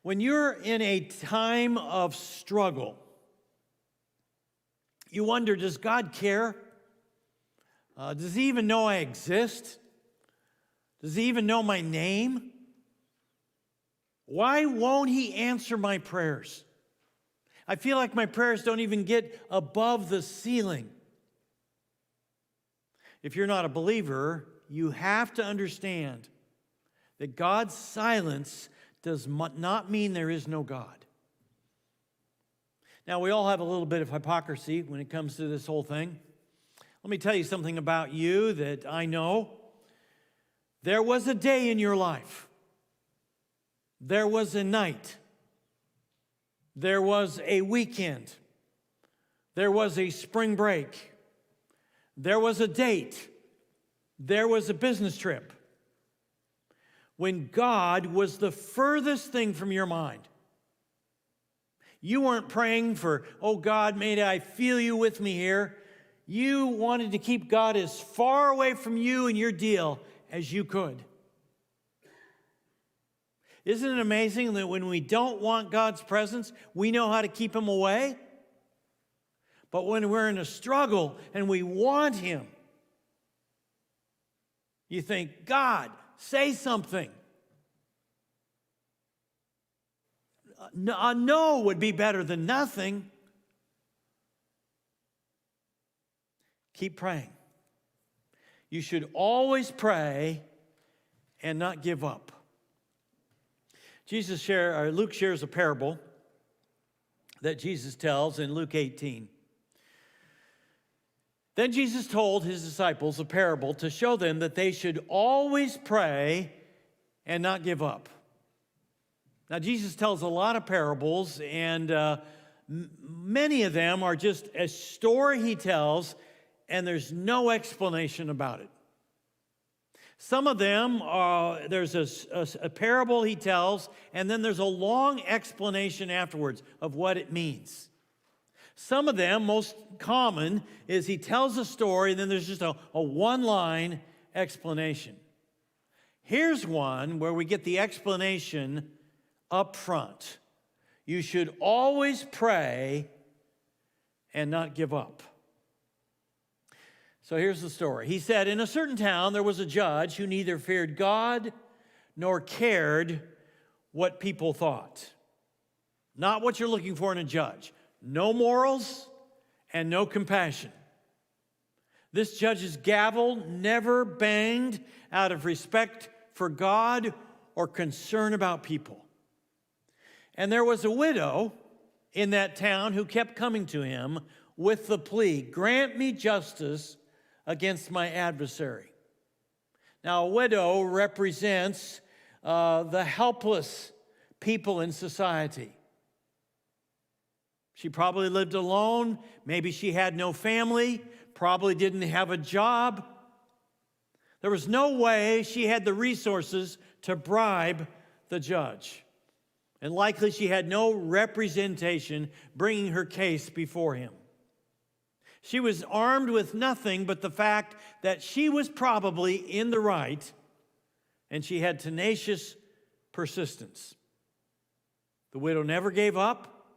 When you're in a time of struggle, you wonder, does God care? Does he even know I exist? Does he even know my name? Why won't he answer my prayers? I feel like my prayers don't even get above the ceiling. If you're not a believer, you have to understand that God's silence does not mean there is no God. Now, we all have a little bit of hypocrisy when it comes to this whole thing. Let me tell you something about you that I know. There was a day in your life. There was a night. There was a weekend. There was a spring break. There was a date. There was a business trip when God was the furthest thing from your mind. You weren't praying for, oh God, may I feel you with me here. You wanted to keep God as far away from you and your deal as you could. Isn't it amazing that when we don't want God's presence, we know how to keep him away? But when we're in a struggle and we want him, you think, God, say something. A no would be better than nothing. Keep praying. You should always pray and not give up. Luke shares a parable that Jesus tells in Luke 18. Then Jesus told his disciples a parable to show them that they should always pray and not give up. Now, Jesus tells a lot of parables, and many of them are just a story he tells, and there's no explanation about it. Some of them, there's a parable he tells, and then there's a long explanation afterwards of what it means. Some of them, most common, is he tells a story, and then there's just a one-line explanation. Here's one where we get the explanation up front. You should always pray and not give up. So here's the story. He said, in a certain town there was a judge who neither feared God nor cared what people thought. Not what you're looking for in a judge. No morals and no compassion. This judge's gavel never banged out of respect for God or concern about people. And there was a widow in that town who kept coming to him with the plea, grant me justice against my adversary. Now, a widow represents the helpless people in society. She probably lived alone. Maybe she had no family, probably didn't have a job. There was no way she had the resources to bribe the judge. And likely she had no representation bringing her case before him. She was armed with nothing but the fact that she was probably in the right, and she had tenacious persistence. The widow never gave up.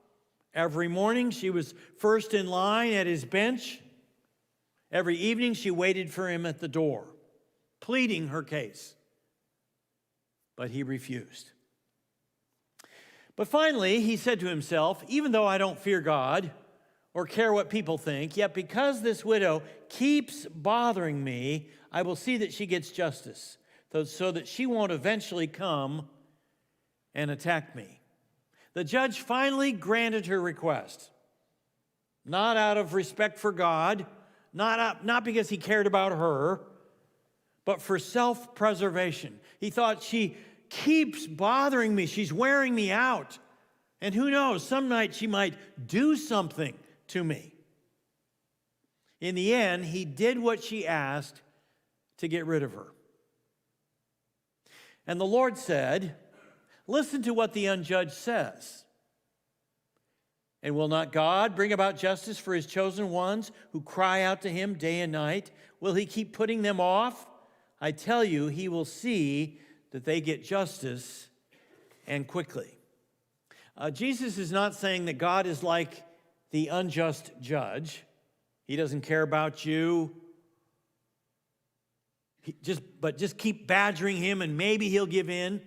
Every morning she was first in line at his bench. Every evening she waited for him at the door, pleading her case. But he refused. But finally, he said to himself, even though I don't fear God or care what people think, yet because this widow keeps bothering me, I will see that she gets justice, so that she won't eventually come and attack me. The judge finally granted her request, not out of respect for God, not because he cared about her, but for self-preservation. He thought, she keeps bothering me. She's wearing me out. And who knows, some night she might do something to me. In the end, he did what she asked to get rid of her. And the Lord said, listen to what the unjudged says. And will not God bring about justice for his chosen ones who cry out to him day and night? Will he keep putting them off? I tell you, he will see that they get justice, and quickly. Jesus is not saying that God is like the unjust judge. He doesn't care about you. But just keep badgering him and maybe he'll give in.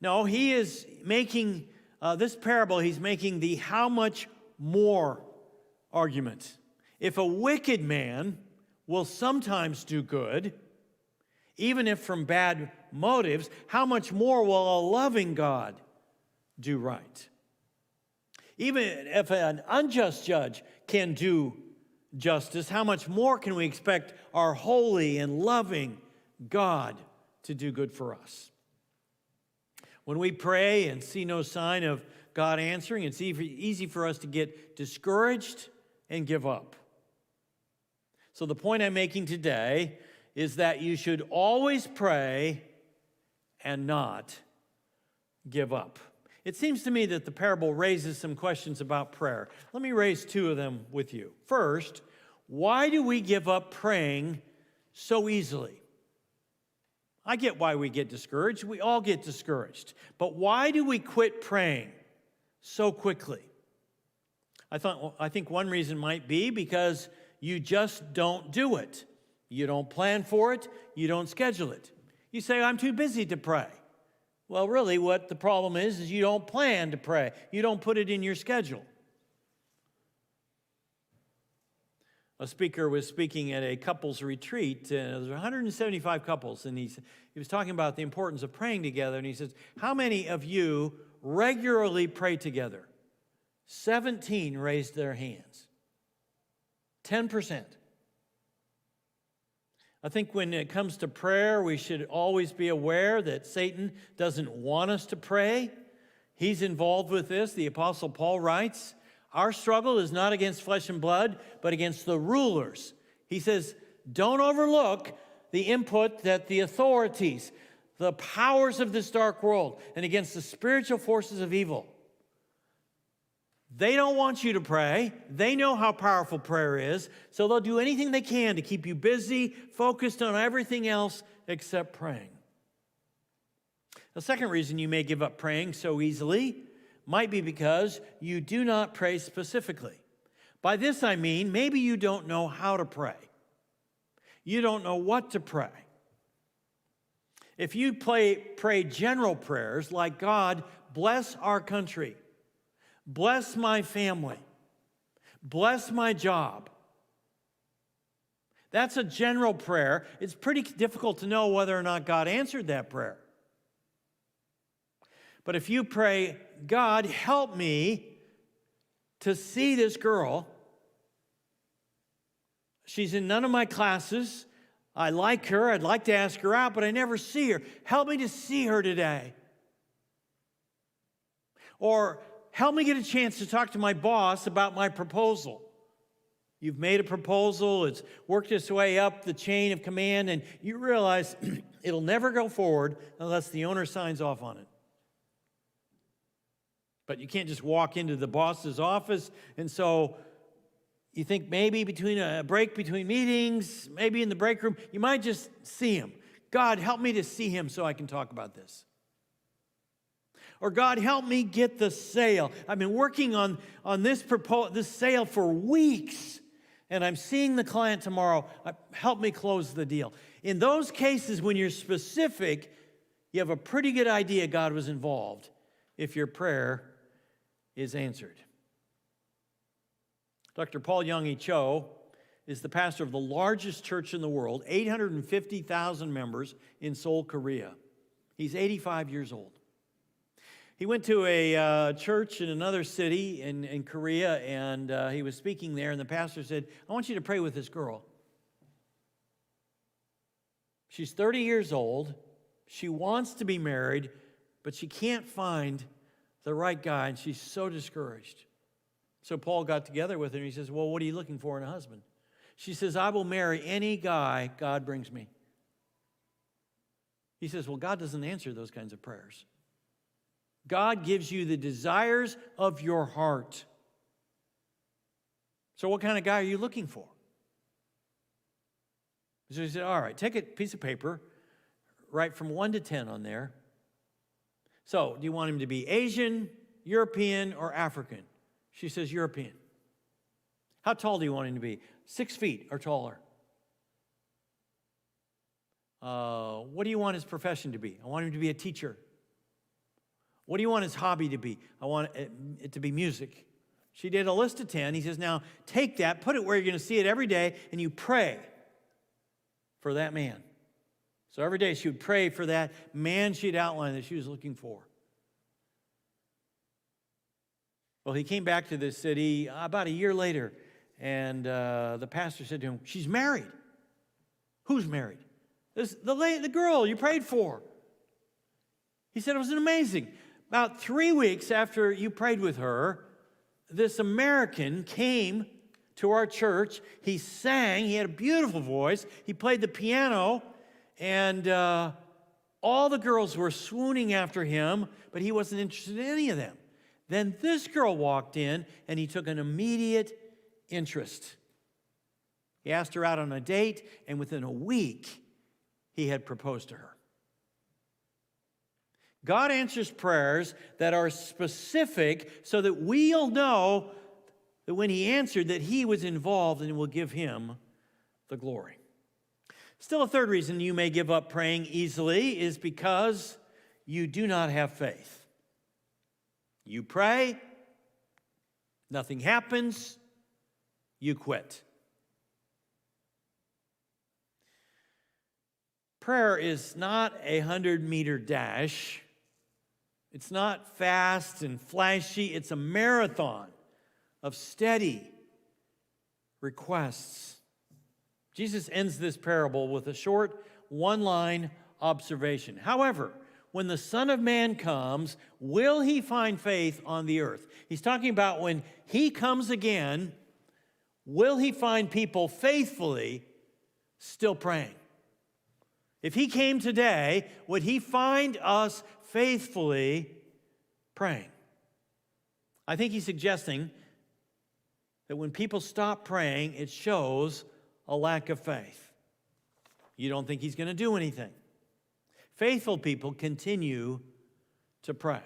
No, he is making this parable, he's making the how much more argument. If a wicked man will sometimes do good, even if from bad motives, how much more will a loving God do right? Even if an unjust judge can do justice, how much more can we expect our holy and loving God to do good for us? When we pray and see no sign of God answering, it's easy for us to get discouraged and give up. So the point I'm making today is that you should always pray and not give up. It seems to me that the parable raises some questions about prayer. Let me raise two of them with you. First, why do we give up praying so easily? I get why we get discouraged. We all get discouraged. But why do we quit praying so quickly? I think one reason might be because you just don't do it. You don't plan for it. You don't schedule it. You say, I'm too busy to pray. Well, really, what the problem is you don't plan to pray. You don't put it in your schedule. A speaker was speaking at a couples retreat. There was 175 couples, and he was talking about the importance of praying together. And he says, how many of you regularly pray together? 17 raised their hands. 10%. I think when it comes to prayer, we should always be aware that Satan doesn't want us to pray. He's involved with this. The Apostle Paul writes, our struggle is not against flesh and blood, but against the rulers. He says, don't overlook the input that the authorities, the powers of this dark world, and against the spiritual forces of evil. They don't want you to pray. They know how powerful prayer is, so they'll do anything they can to keep you busy, focused on everything else except praying. The second reason you may give up praying so easily might be because you do not pray specifically. By this I mean, maybe you don't know how to pray. You don't know what to pray. If you pray general prayers like, God, bless our country, bless my family, bless my job, that's a general prayer. It's pretty difficult to know whether or not God answered that prayer. But if you pray, God, help me to see this girl. She's in none of my classes. I like her. I'd like to ask her out, but I never see her. Help me to see her today. Or help me get a chance to talk to my boss about my proposal. You've made a proposal. It's worked its way up the chain of command, and you realize it'll never go forward unless the owner signs off on it. But you can't just walk into the boss's office, and so you think maybe between a break between meetings, maybe in the break room, you might just see him. God, help me to see him so I can talk about this. Or God, help me get the sale. I've been working on this sale for weeks, and I'm seeing the client tomorrow. Help me close the deal. In those cases, when you're specific, you have a pretty good idea God was involved if your prayer is answered. Dr. Paul Young-E Cho is the pastor of the largest church in the world, 850,000 members in Seoul, Korea. He's 85 years old. He went to a church in another city in Korea, and he was speaking there, and the pastor said, I want you to pray with this girl. She's 30 years old. She wants to be married, but she can't find the right guy, and she's so discouraged. So Paul got together with her, and he says, well, what are you looking for in a husband? She says, I will marry any guy God brings me. He says, well, God doesn't answer those kinds of prayers. God gives you the desires of your heart. So what kind of guy are you looking for? So he said, all right, take a piece of paper, write from 1 to 10 on there. So, do you want him to be Asian, European, or African? She says European. How tall do you want him to be? 6 feet or taller. What do you want his profession to be? I want him to be a teacher. What do you want his hobby to be? I want it to be music. She did a list of 10. He says, now take that, put it where you're going to see it every day, and you pray for that man. So every day she would pray for that man she'd outlined that she was looking for. Well, he came back to this city about a year later, and the pastor said to him, she's married. Who's married? The girl you prayed for. He said, it was amazing. About 3 weeks after you prayed with her, this American came to our church. He sang. He had a beautiful voice. He played the piano, and all the girls were swooning after him, but he wasn't interested in any of them. Then this girl walked in, and he took an immediate interest. He asked her out on a date, and within a week, he had proposed to her. God answers prayers that are specific so that we'll know that when he answered that he was involved and will give him the glory. Still, a third reason you may give up praying easily is because you do not have faith. You pray, nothing happens, you quit. Prayer is not a 100-meter dash. It's not fast and flashy. It's a marathon of steady requests. Jesus ends this parable with a short one-line observation. However, when the Son of Man comes, will he find faith on the earth? He's talking about when he comes again, will he find people faithfully still praying? If he came today, would he find us faithfully praying? I think he's suggesting that when people stop praying, it shows a lack of faith. You don't think he's going to do anything. Faithful people continue to pray.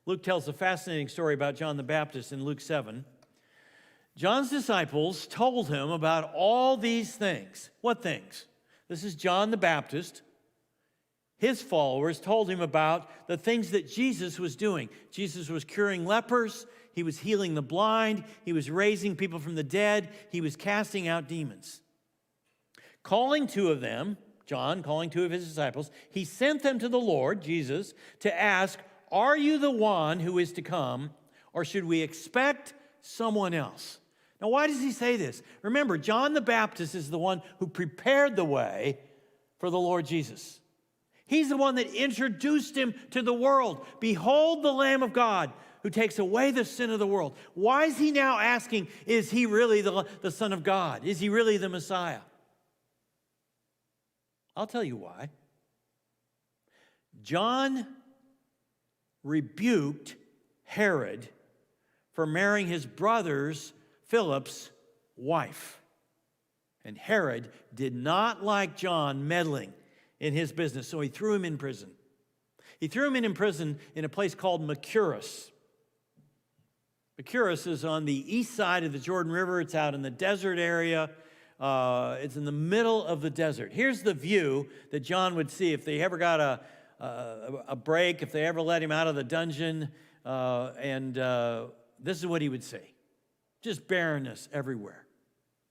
Luke tells a fascinating story about John the Baptist in Luke 7. John's disciples told him about all these things. What things? This is John the Baptist. His followers told him about the things that Jesus was doing. Jesus was curing lepers. He was healing the blind. He was raising people from the dead. He was casting out demons. Calling two of them, John calling two of his disciples, he sent them to the Lord, Jesus, to ask, are you the one who is to come, or should we expect someone else? Now, why does he say this? Remember, John the Baptist is the one who prepared the way for the Lord Jesus. He's the one that introduced him to the world. Behold the Lamb of God who takes away the sin of the world. Why is he now asking, is he really the Son of God? Is he really the Messiah? I'll tell you why. John rebuked Herod for marrying his brother's Philip's wife. And Herod did not like John meddling in his business, so he threw him in prison. He threw him in prison in a place called Machaerus. Machaerus is on the east side of the Jordan River. It's out in the desert area. It's in the middle of the desert. Here's the view that John would see if they ever got a break, if they ever let him out of the dungeon, and this is what he would see. Just barrenness everywhere.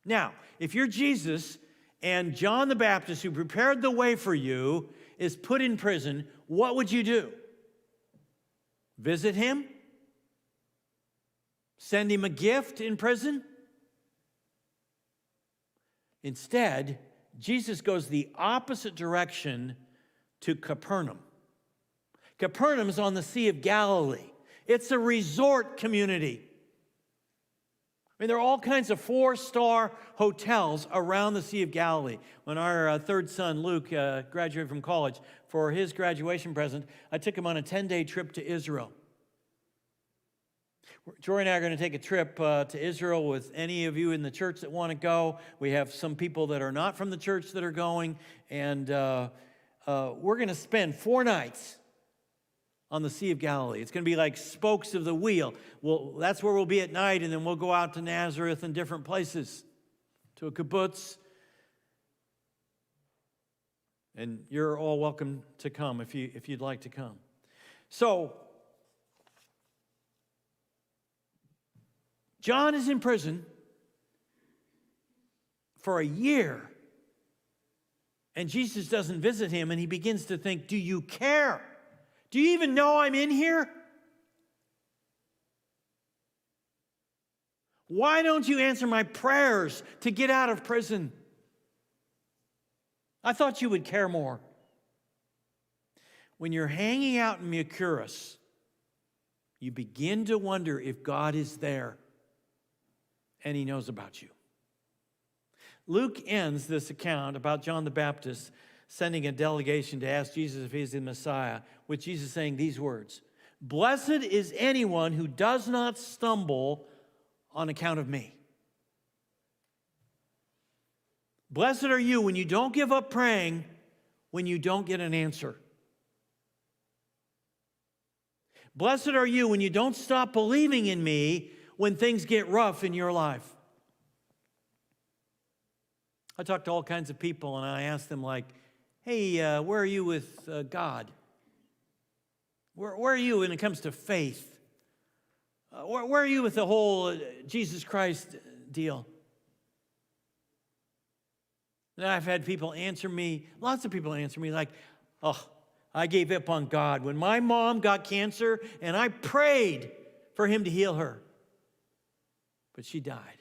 Now, if you're Jesus and John the Baptist, who prepared the way for you, is put in prison, what would you do? Visit him? Send him a gift in prison? Instead, Jesus goes the opposite direction to Capernaum. Capernaum is on the Sea of Galilee. It's a resort community. I mean, there are all kinds of 4-star hotels around the Sea of Galilee. When our third son, Luke, graduated from college, for his graduation present, I took him on a 10-day trip to Israel. Jory and I are going to take a trip to Israel with any of you in the church that want to go. We have some people that are not from the church that are going, and we're going to spend 4 nights on the Sea of Galilee. It's going to be like spokes of the wheel. Well, that's where we'll be at night, and then we'll go out to Nazareth and different places, to a kibbutz. And you're all welcome to come if you'd like to come. So, John is in prison for a year. And Jesus doesn't visit him, and he begins to think, do you care? Do you even know I'm in here? Why don't you answer my prayers to get out of prison? I thought you would care more. When you're hanging out in Mauritius, you begin to wonder if God is there and he knows about you. Luke ends this account about John the Baptist sending a delegation to ask Jesus if he's the Messiah, with Jesus saying these words, "Blessed is anyone who does not stumble on account of me." Blessed are you when you don't give up praying, when you don't get an answer. Blessed are you when you don't stop believing in me when things get rough in your life. I talk to all kinds of people and I ask them like, hey, where are you with God? Where are you when it comes to faith? Where are you with the whole Jesus Christ deal? And I've had people answer me, lots of people answer me like, oh, I gave up on God. When my mom got cancer and I prayed for him to heal her, but she died.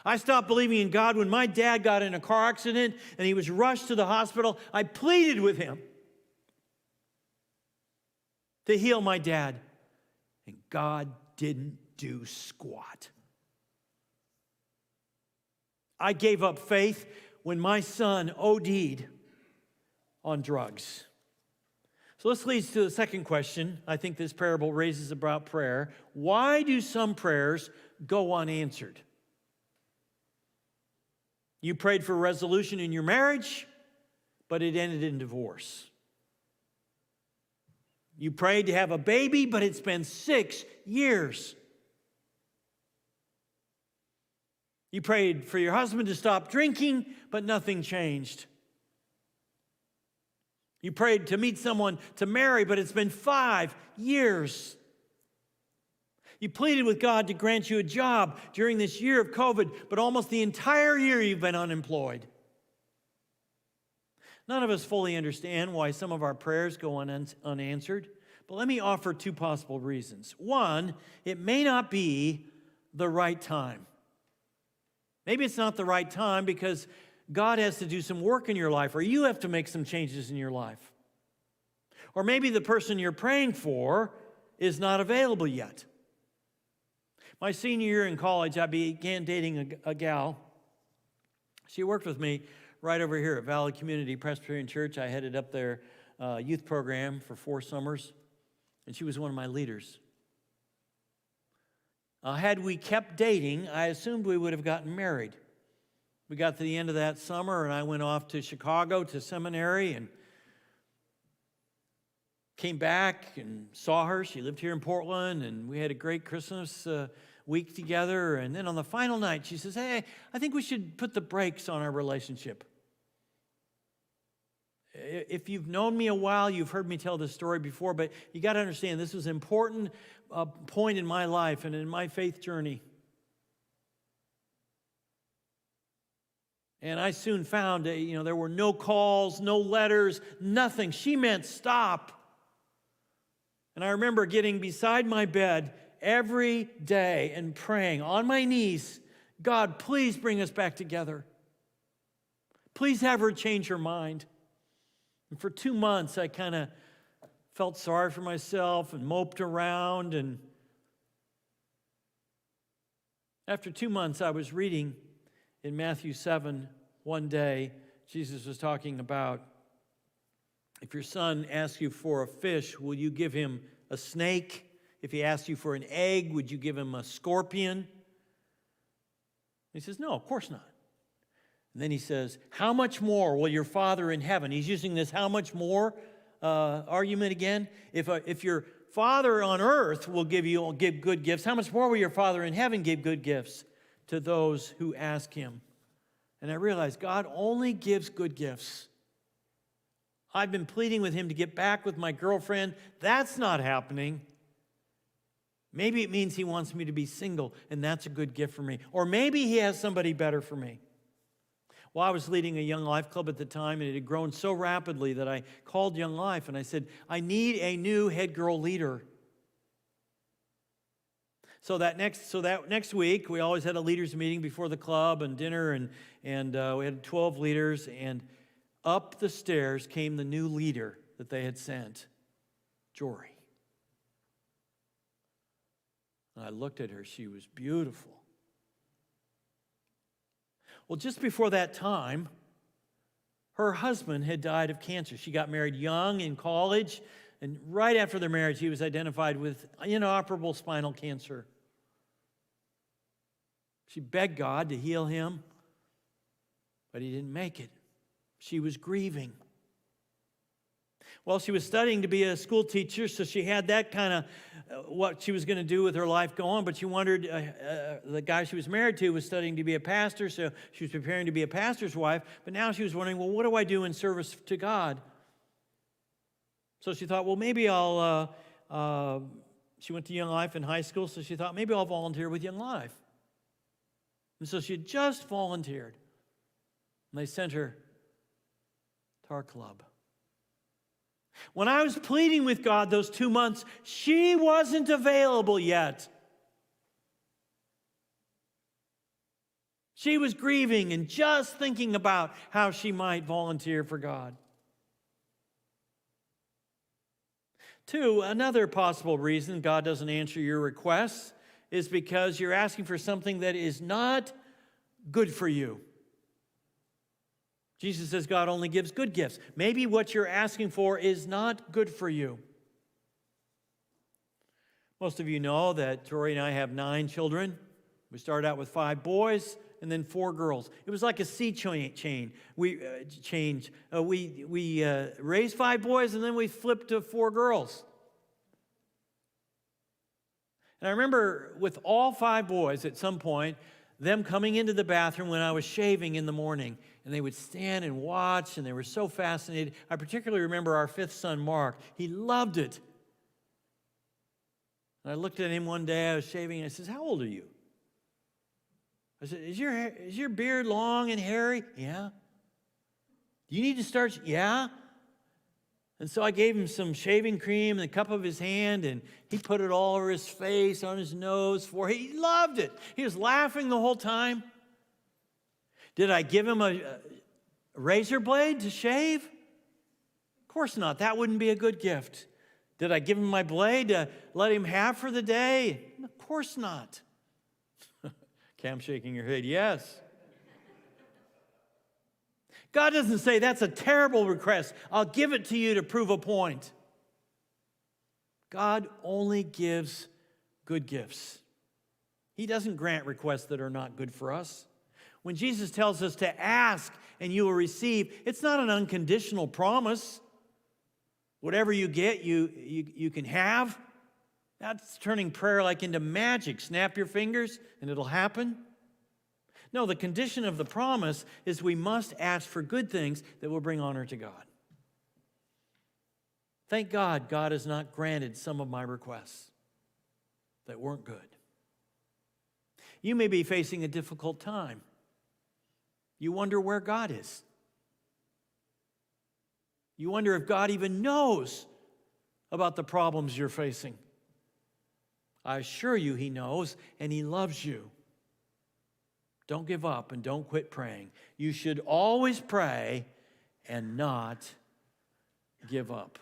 I stopped believing in God when my dad got in a car accident and he was rushed to the hospital. I pleaded with him to heal my dad, and God didn't do squat. I gave up faith when my son OD'd on drugs. So this leads to the second question I think this parable raises about prayer. Why do some prayers go unanswered? You prayed for resolution in your marriage, but it ended in divorce. You prayed to have a baby, but it's been 6 years. You prayed for your husband to stop drinking, but nothing changed. You prayed to meet someone to marry, but it's been 5 years. You pleaded with God to grant you a job during this year of COVID, but almost the entire year you've been unemployed. None of us fully understand why some of our prayers go unanswered, but let me offer 2 possible reasons. One, it may not be the right time. Maybe it's not the right time because God has to do some work in your life, or you have to make some changes in your life. Or maybe the person you're praying for is not available yet. My senior year in college, I began dating a gal. She worked with me right over here at Valley Community Presbyterian Church. I headed up their youth program for 4 summers, and she was one of my leaders. Had we kept dating, I assumed we would have gotten married. We got to the end of that summer, and I went off to Chicago to seminary and came back and saw her. She lived here in Portland, and we had a great Christmas week together. And then on the final night, she says, hey, I think we should put the brakes on our relationship. If you've known me a while, you've heard me tell this story before, but you got to understand this was an important point in my life and in my faith journey. And I soon found, there were no calls, no letters, nothing. She meant stop. And I remember getting beside my bed every day and praying on my knees, God, please bring us back together. Please have her change her mind. And for 2 months, I kind of felt sorry for myself and moped around. And after 2 months, I was reading in Matthew 7 one day. Jesus was talking about, if your son asks you for a fish, will you give him a snake? If he asks you for an egg, would you give him a scorpion? He says, no, of course not. And then he says, how much more will your Father in heaven, he's using this how much more argument again. If your Father on earth will give good gifts, how much more will your Father in heaven give good gifts to those who ask him? And I realized God only gives good gifts. I've been pleading with him to get back with my girlfriend. That's not happening. Maybe it means he wants me to be single, and that's a good gift for me. Or maybe he has somebody better for me. Well, I was leading a Young Life Club at the time, and it had grown so rapidly that I called Young Life, and I said, I need a new head girl leader. So that next week, we always had a leaders meeting before the club and dinner, and we had 12 leaders, and up the stairs came the new leader that they had sent, Jory. And I looked at her. She was beautiful. Well, just before that time, her husband had died of cancer. She got married young in college, and right after their marriage, he was identified with inoperable spinal cancer. She begged God to heal him, but he didn't make it. She was grieving. Well, she was studying to be a school teacher, so she had that kind of what she was going to do with her life going, but she wondered, the guy she was married to was studying to be a pastor, so she was preparing to be a pastor's wife, but now she was wondering, well, what do I do in service to God? So she thought, well, maybe she went to Young Life in high school, so she thought, maybe I'll volunteer with Young Life. And so she had just volunteered, and they sent her to our club. When I was pleading with God those 2 months, she wasn't available yet. She was grieving and just thinking about how she might volunteer for God. 2, another possible reason God doesn't answer your requests is because you're asking for something that is not good for you. Jesus says God only gives good gifts. Maybe what you're asking for is not good for you. Most of you know that Tori and I have 9 children. We started out with 5 boys and then 4 girls. It was like a sea change. We raised 5 boys and then we flipped to 4 girls. And I remember with all 5 boys at some point, them coming into the bathroom when I was shaving in the morning, and they would stand and watch, and they were so fascinated. I particularly remember our 5th son, Mark. He loved it. And I looked at him one day, I was shaving, and I said, how old are you? I said, is your beard long and hairy? Yeah. Do you need to start? Yeah. And so I gave him some shaving cream in the cup of his hand, and he put it all over his face, on his nose, forehead. He loved it. He was laughing the whole time. Did I give him a razor blade to shave? Of course not. That wouldn't be a good gift. Did I give him my blade to let him have for the day? Of course not. Cam shaking your head, yes. God doesn't say, that's a terrible request. I'll give it to you to prove a point. God only gives good gifts. He doesn't grant requests that are not good for us. When Jesus tells us to ask and you will receive, it's not an unconditional promise. Whatever you get, you can have. That's turning prayer like into magic. Snap your fingers and it'll happen. No, the condition of the promise is we must ask for good things that will bring honor to God. Thank God, God has not granted some of my requests that weren't good. You may be facing a difficult time. You wonder where God is. You wonder if God even knows about the problems you're facing. I assure you He knows, and He loves you. Don't give up and don't quit praying. You should always pray and not give up.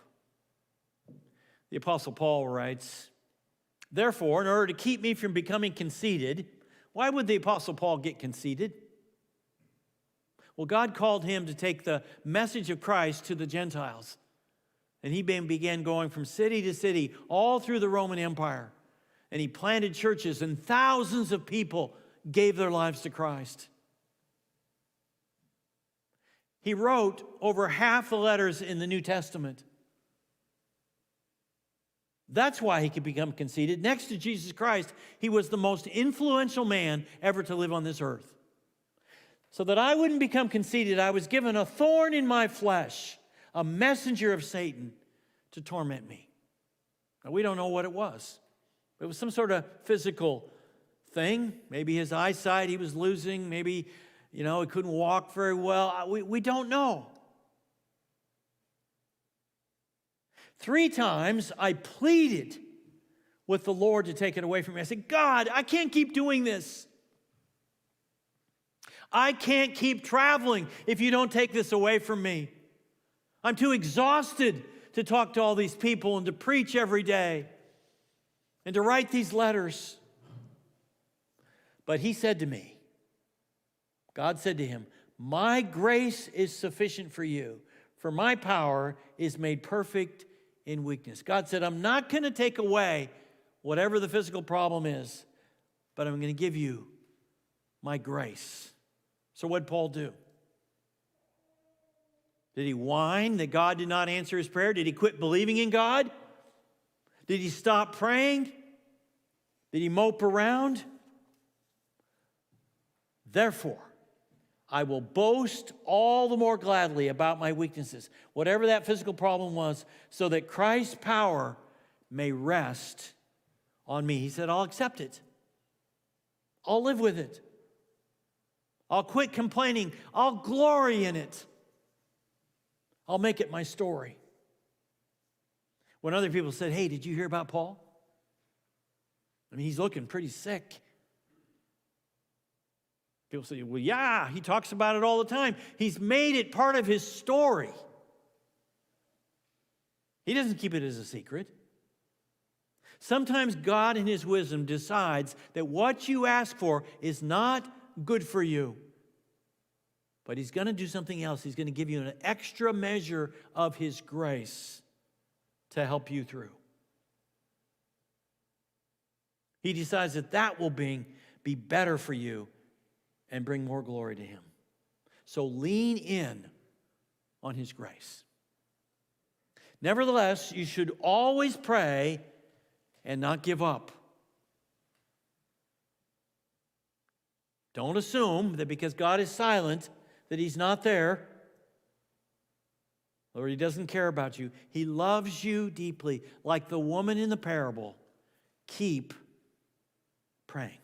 The Apostle Paul writes, therefore, in order to keep me from becoming conceited, why would the Apostle Paul get conceited? Well, God called him to take the message of Christ to the Gentiles. And he began going from city to city all through the Roman Empire. And he planted churches, and thousands of people gave their lives to Christ. He wrote over half the letters in the New Testament. That's why he could become conceited. Next to Jesus Christ, he was the most influential man ever to live on this earth. So that I wouldn't become conceited, I was given a thorn in my flesh, a messenger of Satan to torment me. Now, we don't know what it was. It was some sort of physical thing. Maybe his eyesight he was losing. Maybe, he couldn't walk very well. We don't know. 3 times I pleaded with the Lord to take it away from me. I said, God, I can't keep doing this. I can't keep traveling if you don't take this away from me. I'm too exhausted to talk to all these people and to preach every day and to write these letters. But he said to me, God said to him, my grace is sufficient for you, for my power is made perfect in weakness. God said, I'm not going to take away whatever the physical problem is, but I'm going to give you my grace. So what did Paul do? Did he whine that God did not answer his prayer? Did he quit believing in God? Did he stop praying? Did he mope around? Therefore, I will boast all the more gladly about my weaknesses, whatever that physical problem was, so that Christ's power may rest on me. He said, I'll accept it. I'll live with it. I'll quit complaining. I'll glory in it. I'll make it my story. When other people said, hey, did you hear about Paul? I mean, he's looking pretty sick. People say, well, yeah, he talks about it all the time. He's made it part of his story. He doesn't keep it as a secret. Sometimes God in his wisdom decides that what you ask for is not good for you. But he's going to do something else. He's going to give you an extra measure of his grace to help you through. He decides that will be better for you and bring more glory to him. So lean in on his grace. Nevertheless, you should always pray and not give up. Don't assume that because God is silent, that he's not there, or he doesn't care about you. He loves you deeply. Like the woman in the parable, keep praying.